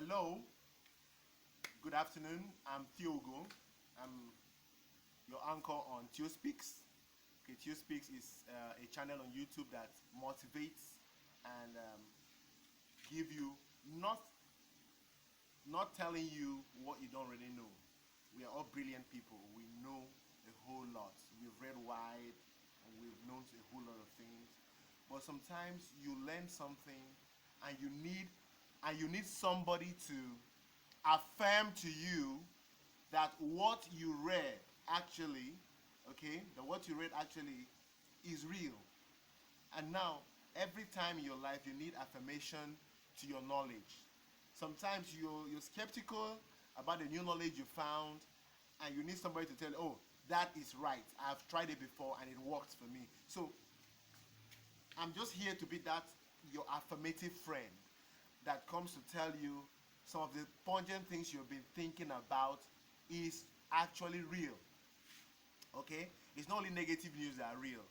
Hello, good afternoon. I'm Thiogo. I'm your anchor on Theo Speaks. Okay, Theo Speaks is a channel on YouTube that motivates and give you not telling you what you don't really know. We are all brilliant people. We know a whole lot. We've read wide and we've known a whole lot of things. But sometimes you learn something and you need somebody to affirm to you that what you read actually, okay, that what you read actually is real. And now, every time in your life, you need affirmation to your knowledge. Sometimes you're skeptical about the new knowledge you found, and you need somebody to tell you, oh, that is right. I've tried it before and it worked for me. So I'm just here to be that your affirmative friend that comes to tell you some of the pungent things you've been thinking about is actually real. Okay? It's not only negative news that are real.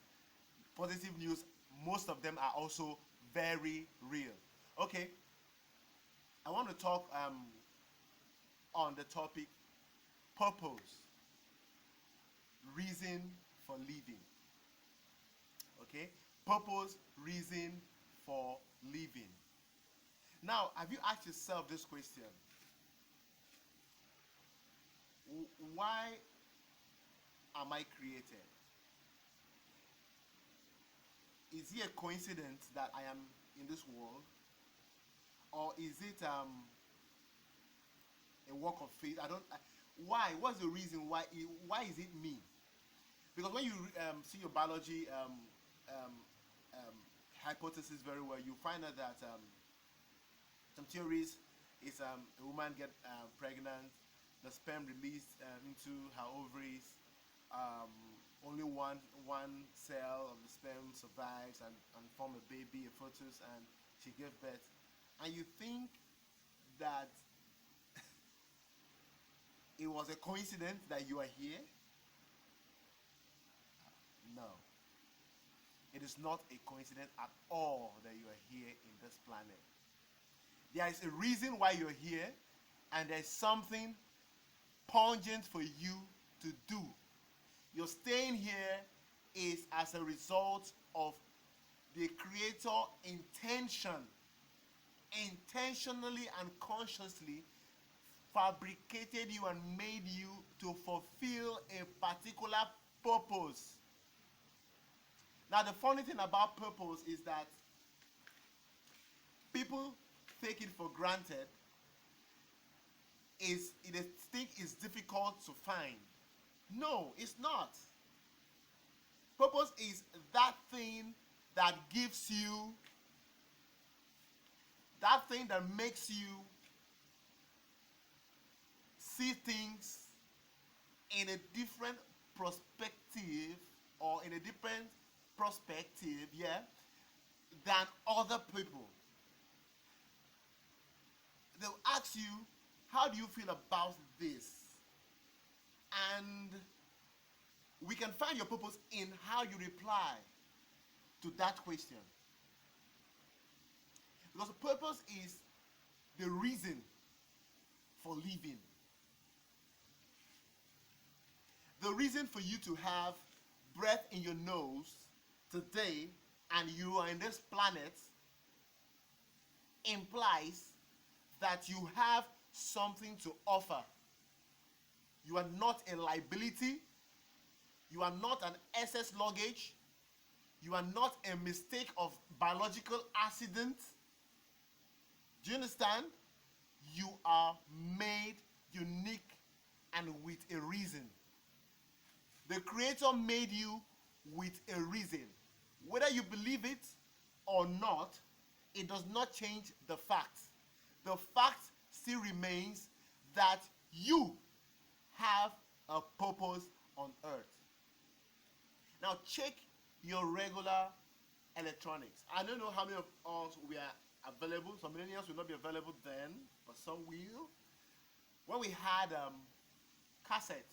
Positive news, most of them are also very real. Okay, I want to talk on the topic purpose, reason for living. Okay, purpose, reason for living. Now, have you asked yourself this question? Why am I created? Is it a coincidence that I am in this world, or is it a work of faith? Why? What's the reason why? Why is it me? Because when you see your biology um, um, hypothesis very well, you find out that some theories is a woman get pregnant, the sperm released into her ovaries, um, only one cell of the sperm survives and form a baby, a fetus, and she gives birth. And you think that it was a coincidence that you are here? No. It is not a coincidence at all that you are here in this planet. There is a reason why you're here, and there's something pungent for you to do. Your staying here is as a result of the creator intentionally and consciously fabricated you and made you to fulfill a particular purpose. Now, the funny thing about purpose is that people take it for granted. They think it's difficult to find. No, it's not. Purpose is that thing that gives you, that thing that makes you see things in a different perspective, or in a different perspective, yeah, than other people. They'll ask you, how do you feel about this? And we can find your purpose in how you reply to that question. Because purpose is the reason for living. The reason for you to have breath in your nose today and you are in this planet implies that you have something to offer. You are not a liability. You are not an excess luggage. You are not a mistake of biological accident. Do you understand? You are made unique and with a reason. The Creator made you with a reason. Whether you believe it or not, it does not change the fact. The fact still remains that you have a purpose on earth. Now check your regular electronics. I don't know how many of us we are available. Some millennials will not be available then, but some will. When we had cassettes,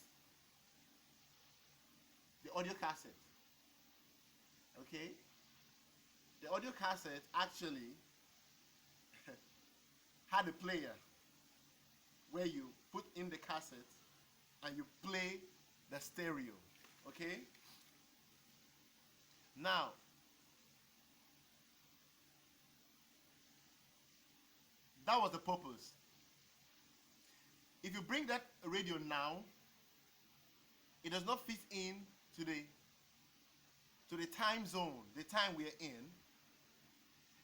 the audio cassette, okay, the audio cassette actually had a player. where you put in the cassette and you play the stereo. Okay? Now, that was the purpose. If you bring that radio now, it does not fit in to the time zone, the time we are in.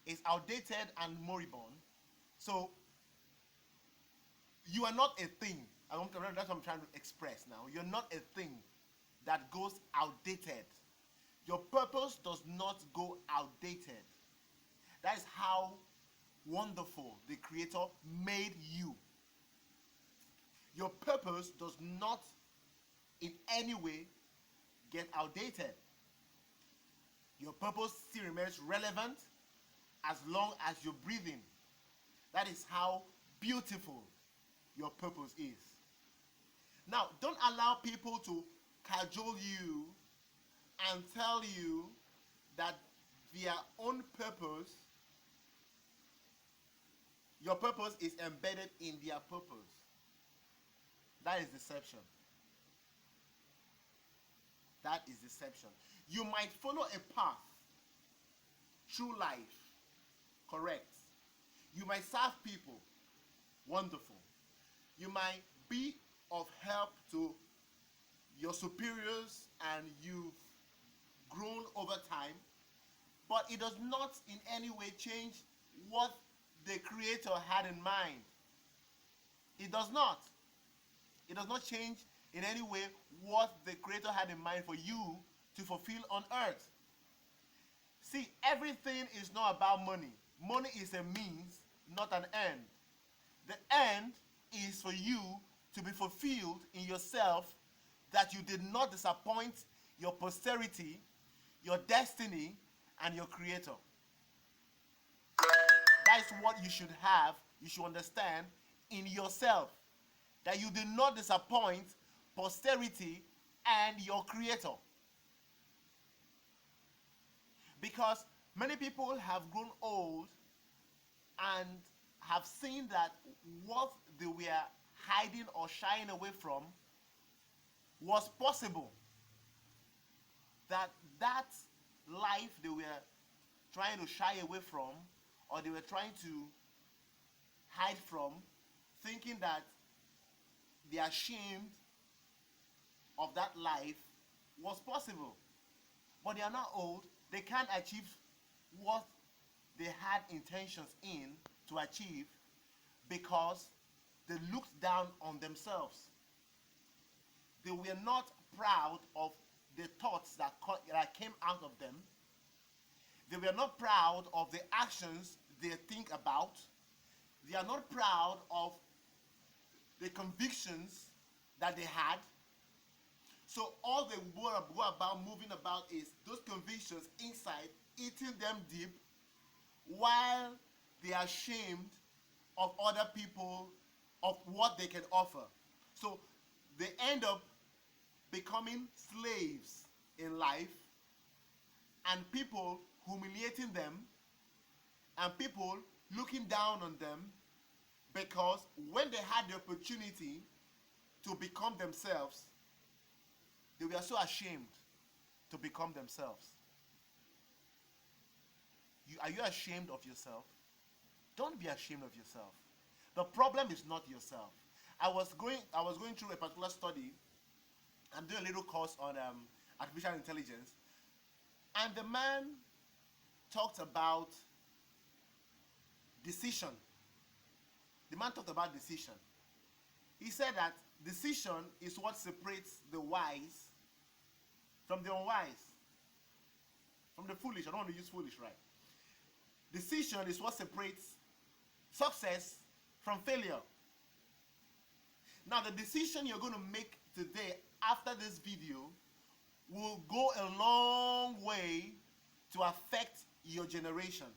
It's outdated and moribund. So you are not a thing. That's what I'm trying to express now. You're not a thing that goes outdated. Your purpose does not go outdated. That is how wonderful the Creator made you. Your purpose does not in any way get outdated. Your purpose still remains relevant as long as you're breathing. That is how beautiful your purpose is. Now, don't allow people to cajole you and tell you that their own purpose, your purpose is embedded in their purpose. That is deception. That is deception. You might follow a path through life, correct. You might serve people, wonderful. You might be of help to your superiors and you've grown over time, but it does not in any way change what the Creator had in mind. It does not. It does not change in any way what the Creator had in mind for you to fulfill on earth. See, everything is not about money. Money is a means, not an end. The end is for you to be fulfilled in yourself, that you did not disappoint your posterity, your destiny, and your Creator. That is what you should have, you should understand in yourself. That you did not disappoint posterity and your Creator. Because many people have grown old and have seen that what they were hiding or shying away from was possible. That life they were trying to shy away from, or they were trying to hide from, thinking that they are ashamed of that life, was possible. But they are not old. They can't achieve what they had intentions in to achieve because they looked down on themselves. They were not proud of the thoughts that came out of them. They were not proud of the actions they think about. They are not proud of the convictions that they had. So all they were about moving about is those convictions inside, eating them deep, while they are ashamed of other people, of what they can offer. So they end up becoming slaves in life, and people humiliating them, and people looking down on them, because when they had the opportunity to become themselves, they were so ashamed to become themselves. Are you ashamed of yourself? Don't be ashamed of yourself. The problem is not yourself. I was going through a particular study. I'm doing a little course on artificial intelligence, and the man talked about decision. The man talked about decision. He said that decision is what separates the wise from the unwise, from the foolish. I don't want to use foolish, right? Decision is what separates success from failure. Now, the decision you're going to make today after this video will go a long way to affect your generation.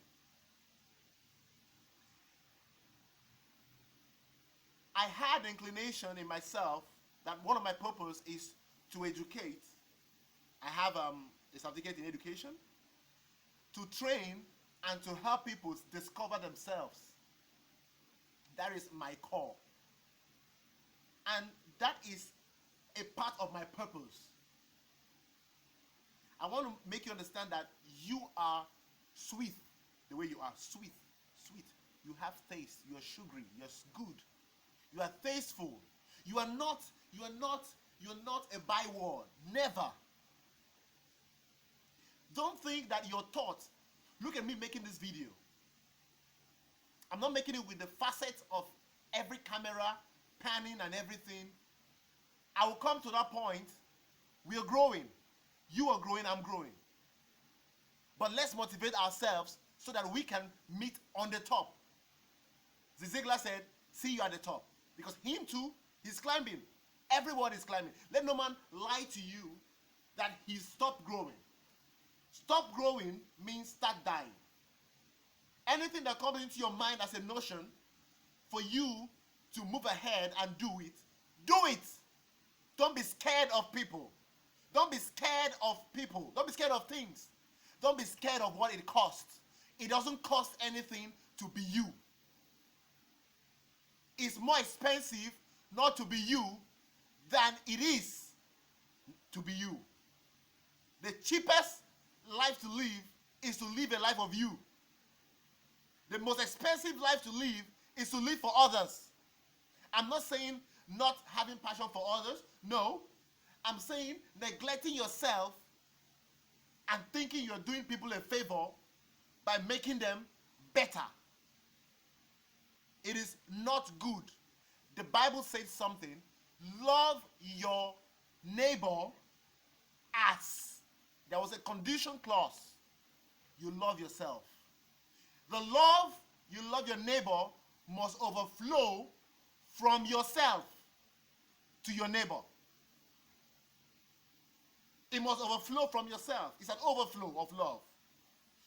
I had inclination in myself that one of my purpose is to educate. I have a certificate in education, to train and to help people discover themselves. That is my core. And that is a part of my purpose. I want to make you understand that you are sweet the way you are. Sweet. Sweet. You have taste. You are sugary. You're good. You are tasteful. You are not a byword. Never. Don't think that your thoughts, look at me making this video. I'm not making it with the facets of every camera, panning and everything. I will come to that point. We are growing. You are growing, I'm growing. But let's motivate ourselves so that we can meet on the top. Ziegler said, see you at the top. Because him too, he's climbing. Everyone is climbing. Let no man lie to you that he stopped growing. Stop growing means start dying. Anything that comes into your mind as a notion for you to move ahead and do it, do it. Don't be scared of people. Don't be scared of people. Don't be scared of things. Don't be scared of what it costs. It doesn't cost anything to be you. It's more expensive not to be you than it is to be you. The cheapest life to live is to live a life of you. The most expensive life to live is to live for others. I'm not saying not having passion for others. No. I'm saying neglecting yourself and thinking you're doing people a favor by making them better. It is not good. The Bible says something. Love your neighbor as. There was a condition clause. You love yourself. The love you love your neighbor must overflow from yourself to your neighbor. It must overflow from yourself. It's an overflow of love.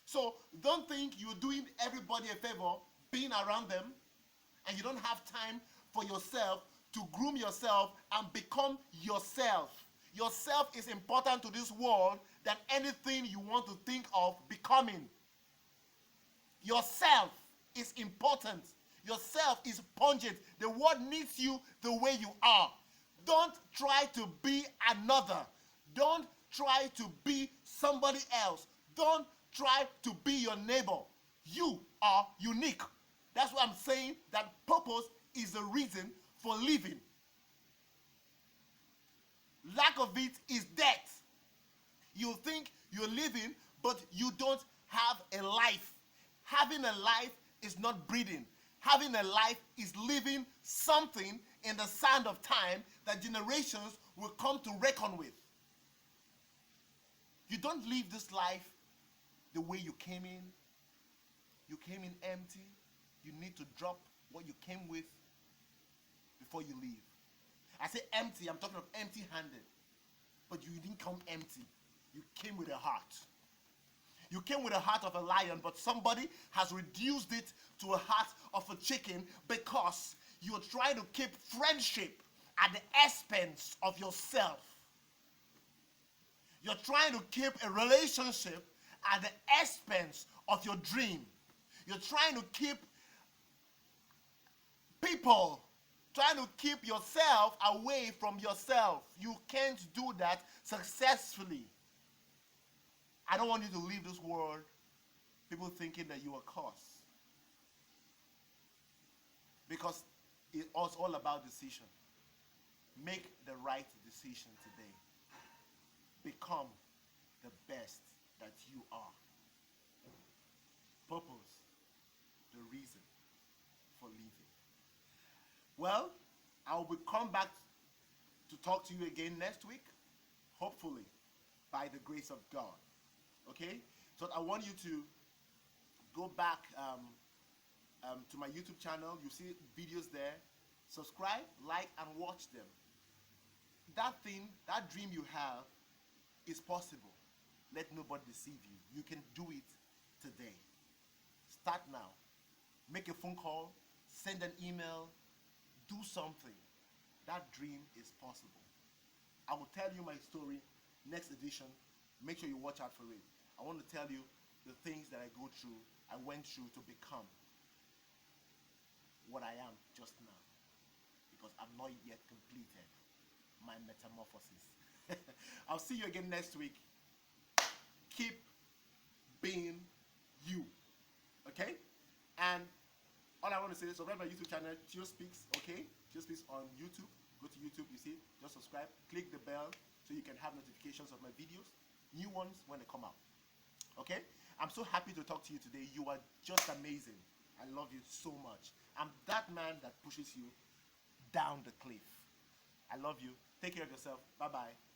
So don't think you're doing everybody a favor being around them and you don't have time for yourself to groom yourself and become yourself. Yourself is important to this world than anything you want to think of becoming. Yourself is important. Yourself is pungent. The world needs you the way you are. Don't try to be another. Don't try to be somebody else. Don't try to be your neighbor. You are unique. That's why I'm saying that purpose is the reason for living. Lack of it is death. You think you're living, but you don't have a life. Having a life is not breathing. Having a life is living something in the sand of time that generations will come to reckon with. You don't live this life the way you came in. You came in empty. You need to drop what you came with before you leave. I say empty, I'm talking of empty-handed. But you didn't come empty. You came with a heart. You came with a heart of a lion, but somebody has reduced it to a heart of a chicken because you're trying to keep friendship at the expense of yourself. You're trying to keep a relationship at the expense of your dream. You're trying to keep people, trying to keep yourself away from yourself. You can't do that successfully. I don't want you to leave this world people thinking that you are cursed. Because it's all about decision. Make the right decision today. Become the best that you are. Purpose, the reason for living. Well, I will come back to talk to you again next week, hopefully, by the grace of God. Okay? So I want you to go back to my YouTube channel. You see videos there. Subscribe, like, and watch them. That thing, that dream you have is possible. Let nobody deceive you. You can do it today. Start now. Make a phone call. Send an email. Do something. That dream is possible. I will tell you my story next edition. Make sure you watch out for it. I want to tell you the things that I went through to become what I am just now. Because I'm not not yet completed my metamorphosis. I'll see you again next week. Keep being you. Okay? And all I want to say is subscribe to my YouTube channel, Tio Speaks, okay? Tio Speaks on YouTube. Go to YouTube, you see, just subscribe. Click the bell so you can have notifications of my videos, new ones when they come out. Okay? I'm so happy to talk to you today. You are just amazing. I love you so much. I'm that man that pushes you down the cliff. I love you. Take care of yourself. Bye-bye.